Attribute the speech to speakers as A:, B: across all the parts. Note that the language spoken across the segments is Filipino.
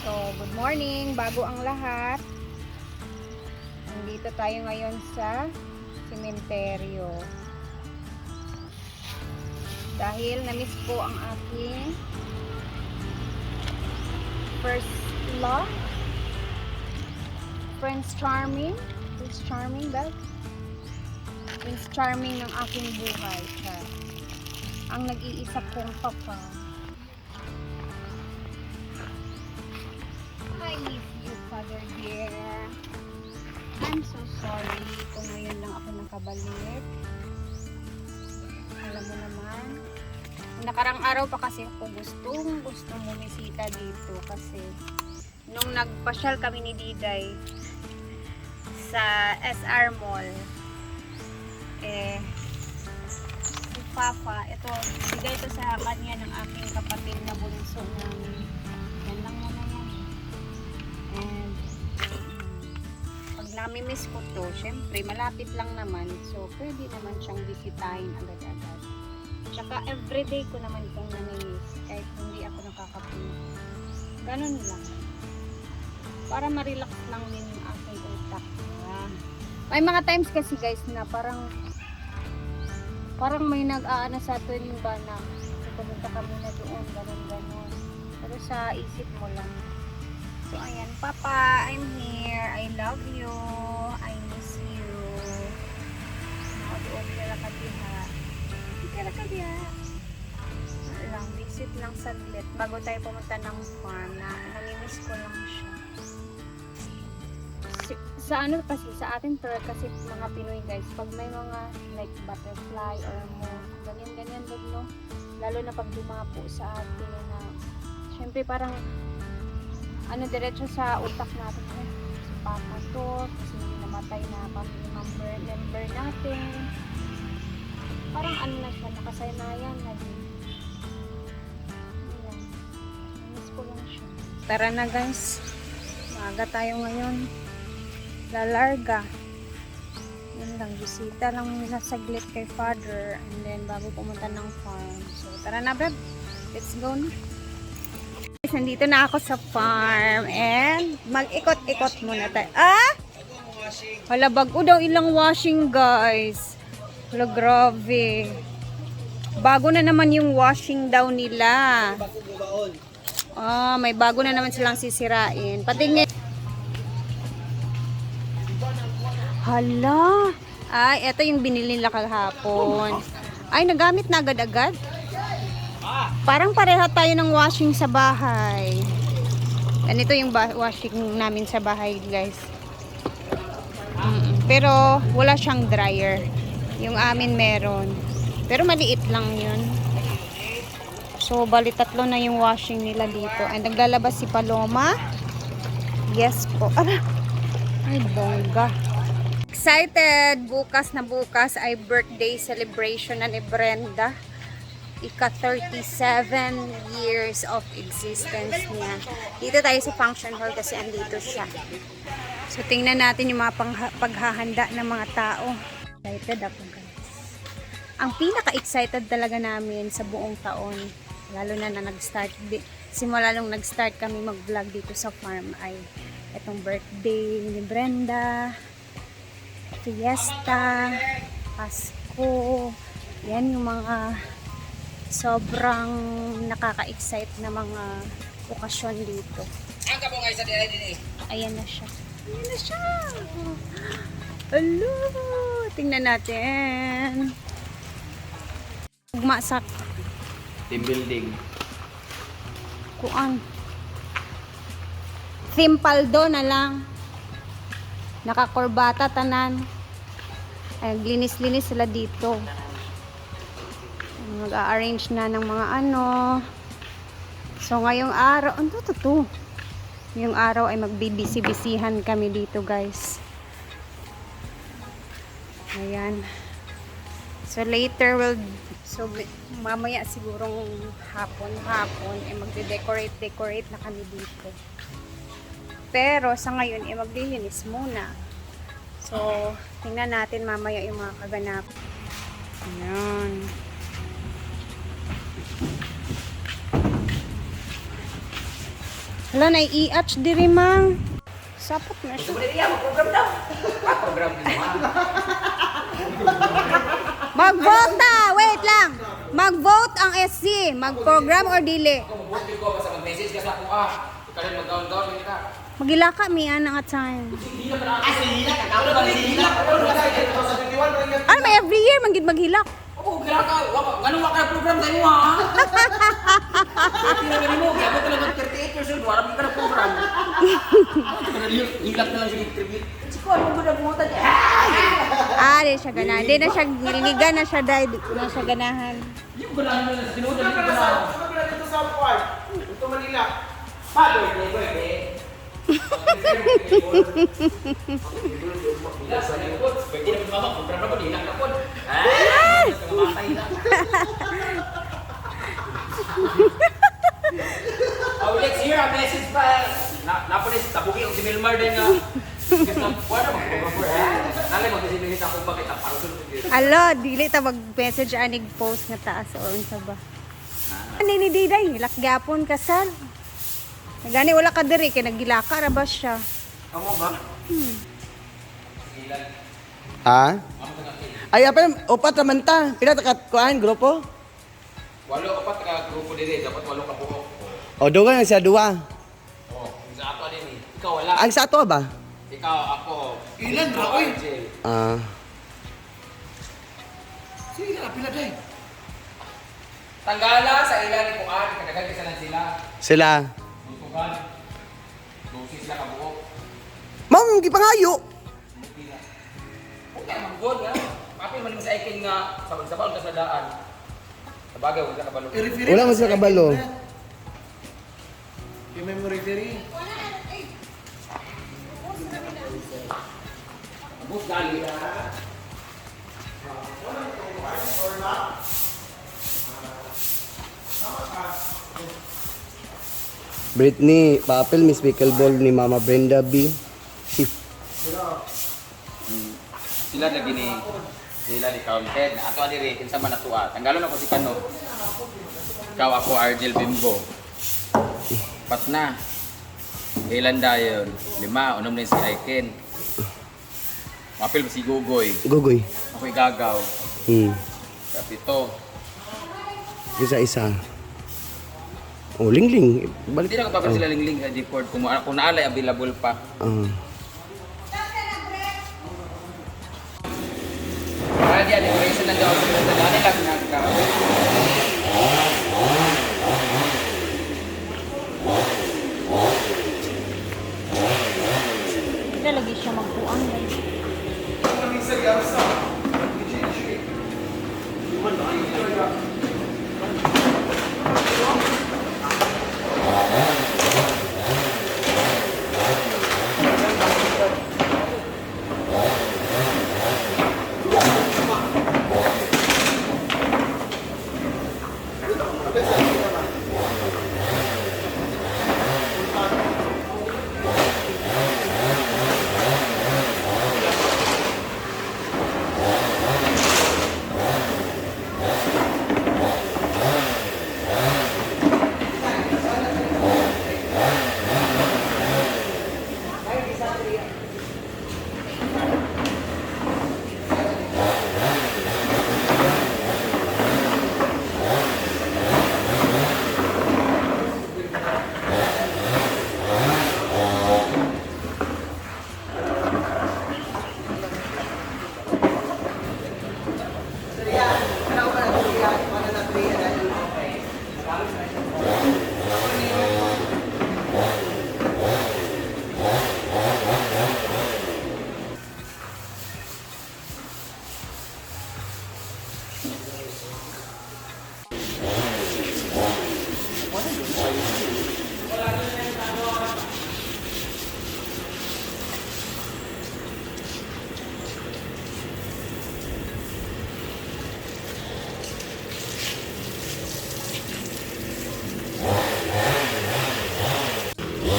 A: So, good morning. Bago ang lahat. Nandito tayo ngayon sa sementeryo. Dahil na-miss ko ang aking first love. Prince Charming. Prince Charming ba? Prince Charming ng aking buhay. Siya. Ang nag-iisa kong papa. I miss you, Father dear. I'm so sorry kung ngayon lang ako nakabalik. Alam mo naman, nakarang araw pa kasi ako gusto bumisita dito kasi nung nagpasyal kami ni Diday sa SR Mall, si Papa, ito, bigay ito sa kanya ng aking kapatid na bunso namin. Yan lang muna yan. And pag nami-miss ko to, syempre malapit lang naman, so pwede naman siyang bisitahin agad-agad. Tsaka everyday ko naman itong nami-miss kahit hindi ako nakakapunta. Ganun lang. Para ma-relax lang din yung aking utak. May mga times kasi guys na parang may nag-aano sa atin ba na pumunta ka muna doon, ganun. Pero sa isip mo lang. So ayan, Papa, I'm here. I love you. I miss you. Doon nila ka diha. Kaya ka diha. Lang, visit lang saglit bago tayo pumunta ng farm na namimiss ko lang siya. Sa ano kasi, sa atin kasi mga Pinoy guys, pag may mga like butterfly or moth, ganyan din, no? Lalo na pag dumapo sa atin na syempre parang ano, diretso sa utak natin, si Papa to, kasi hindi namatay na family member natin. Parang ano na siya, nakasaynayan na din. Ayan, miss ko lang siya. Tara na guys, maaga tayo ngayon. Lalarga. Yan lang, bisita lang muna saglit kay Father and then bago pumunta ng farm. So tara na babe, let's go na. Nandito na ako sa farm and mag-ikot-ikot muna tayo. Hala, bago daw ilang washing guys. Hala, grabe. Bago na naman yung washing daw nila. May bago na naman silang sisirain. Patingin. Hala. Ay, ito yung binili nila kahapon. Ay, nagamit na agad-agad. Parang pareha tayo ng washing sa bahay. Ganito yung washing namin sa bahay, guys. Pero wala siyang dryer. Yung amin meron. Pero maliit lang yun. So, bali tatlo na yung washing nila dito. And naglalabas si Paloma. Yes po. Ay, bongga. Excited! Bukas ay birthday celebration na ni Brenda. Ika-37 years of existence niya. Dito tayo sa function hall kasi andito siya. So, tingnan natin yung mga paghahanda ng mga tao. Excited ako guys. Ang pinaka-excited talaga namin sa buong taon, lalo na nag-start, simula nung nag-start kami mag-vlog dito sa farm ay itong birthday ni Brenda, fiesta, Pasko, yan yung mga sobrang nakaka-excite na mga okasyon dito. Ayan na siya. Ayan na siya. Hello! Tingnan natin. Ugmasak.
B: Team building.
A: Kuan. Simpaldo na lang. Nakakorbata tanan. Ay, linis-linis sila dito. Mag-a-arrange na ng mga ano. So ngayong araw, ano to? Ngayong araw ay magbibisi-bisihan kami dito guys. Ayan. So later mamaya sigurong hapon ay magde-decorate na kami dito. Pero sa ngayon ay maglilinis muna. So tingnan natin mamaya yung mga kaganap. Ayan. Hala, nai-i-atch diri mang. Sapot na siya.
B: Program daw. Program din naman.
A: Mag-vote na! Wait lang! Mag-vote ang SC. Mag-program or dili?
B: Ako mabuti ko basta mag-message ka sa ako Ikaw rin mag-down-down ka.
A: Magilaka mi ang at time.
B: Hila ka na. Hila ka. Kaulo ba hila?
A: Ano may every year manggid maghilak?
B: Oo, hila ka. Ganun ka program sa imo ha. Hila ka mo. Kaya ko talaga 38 years old. Wala ka na program. Hilak na lang siya tribute. Siko, ano ba na bumotan?
A: Di siya gana. Di na siya nilinigan na siya dahil na siya ganahan.
B: Yung ganahan na lang. Sinudan yung ganahan.
C: Dito sa Park. Ito Manila.
B: Pwede. Pwede na mama, program na po, hilak na po. Kamatay na. Let's hear a message pa. Napunis, tabuki ang si Milmar din nga. Wala mag-program po. Nalay mag-sinilita akong bakit ang parusunod.
A: Alo, dili ta mag-message anig post nga taas o unsa ba. Ano ni Diday, hilak gyapon kasal. Gani wala ka diri kay nagilaka ra ba siya.
B: Amo ba?
C: Ha? Ay, upat naman ta. Pila ta kuan grupo?
B: Walo ka ka grupo diri, dapat walo ka buhok.
C: O duwa nga siya duwa.
B: Oh, sa ato din eh. Ikaw wala.
C: Ang sa ato ba?
B: Ikaw ako.
C: Ilan ra oy? Ah.
B: Sige na pila day. Tanggala sa ilan ni Kuan, kadagal isa lang sila.
C: Sila.
B: Tutugan. Dosis sila ka buhok.
C: Ma'am, gipangayo.
B: Okay, manggod nga. Kapil man sa ikin nga sa baon ka sa daan. Sa bagay wala ka balo.
C: Wala man sila kabalo.
D: Yung memory diri.
B: Bus gali.
C: Britney, papel Miss Pickleball ni Mama Brenda B.
B: Sila lagi ni counted. Ato ani rin kinsa man atua. Tanggalon ako si Kano. Ikaw ako Argel Bimbo. Pat na. Ilan dayon? 5, unom na si Aiken. Mapil si Gugoy.
C: Gugoy.
B: Ako'y Gagaw. Kapito.
C: Isa-isa. Oh, lingling. Balik.
B: Hindi na ko pa sila lingling sa G-Port. Kung naalay available pa. Para di ano, may isa lang daw sa dali lang nagka.
A: Hindi lagi siya magpuang guys.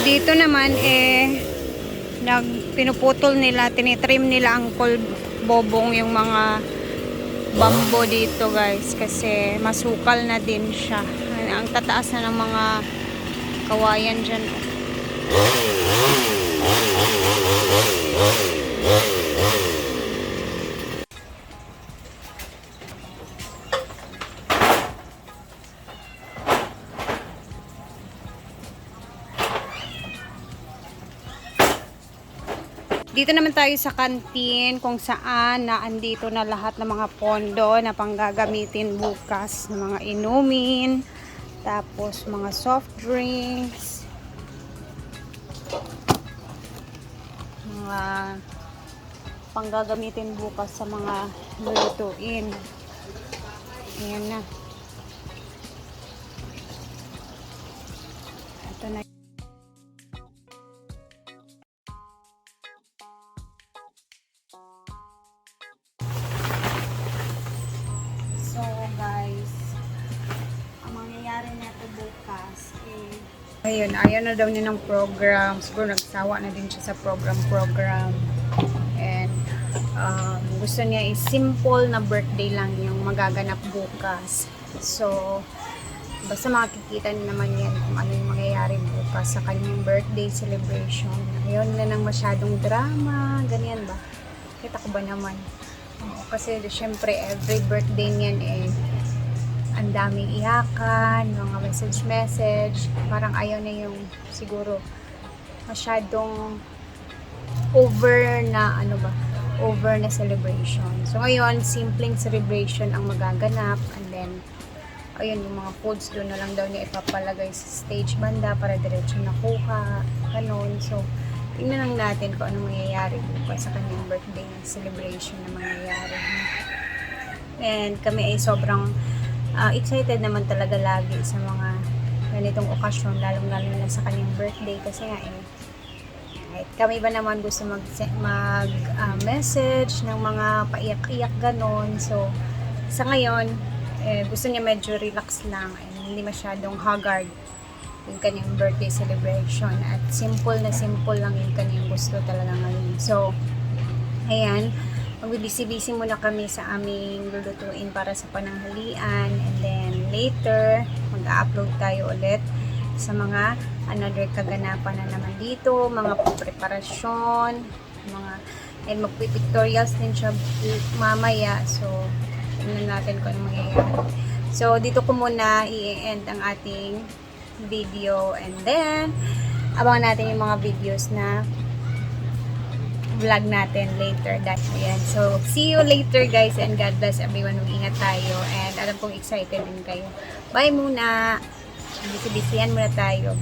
A: Dito naman pinuputol nila, tinitrim nila ang bobong yung mga bambo dito guys kasi masukal na din siya. Ang tataas na ng mga kawayan dyan. Dito naman tayo sa kantin kung saan na andito na lahat ng mga pondo na panggagamitin bukas ng mga inumin, tapos mga soft drinks, mga panggagamitin bukas sa mga lulutuin. Ayan na. Ito na. So guys, ang mangyayari nito bukas ayun, ayaw na daw niya ng program. Siguro nagsawa na din siya sa program. And gusto niya is simple na birthday lang yung magaganap bukas. So, basta makikita niyo naman yan kung ano yung mangyayari bukas sa kanyang birthday celebration. Ayaw nila ng masyadong drama, ganyan ba? Kita ko ba naman? Kasi syempre every birthday niyan ang daming iyakan, mga message, parang ayaw na yung siguro masyadong over na celebration. So ngayon, simpleng celebration ang magaganap, and then ayun, yung mga foods doon na lang daw niya ipapalagay sa stage banda para diretso nakuha, ganun. So tingnan lang natin kung ano mangyayari bukas sa kanyang birthday celebration na mangyayari. And kami ay sobrang excited naman talaga lagi sa mga ganitong okasyon, lalong-lalo na sa kanyang birthday kasi nga kahit kami ba naman gusto message ng mga paiyak-iyak ganon. So sa ngayon gusto niya medyo relax lang and hindi masyadong haggard yung kanyang birthday celebration, at simple lang yung kanyang gusto talaga ngayon. So ayan, magbibisi-bisi muna kami sa aming lulutuin para sa pananghalian, and then later mag-upload tayo ulit sa mga another kaganapan na naman dito, mga preparasyon, and magpipictorials din siya mamaya. So tingnan natin kung ano mangyayari. So dito ko muna i-end ang ating video, and then abangan natin yung mga videos na vlog natin later. Ayan. So, see you later guys, and God bless everyone. Mag-ingat tayo, and alam kong excited din kayo. Bye muna. Bisi-bisihan muna tayo.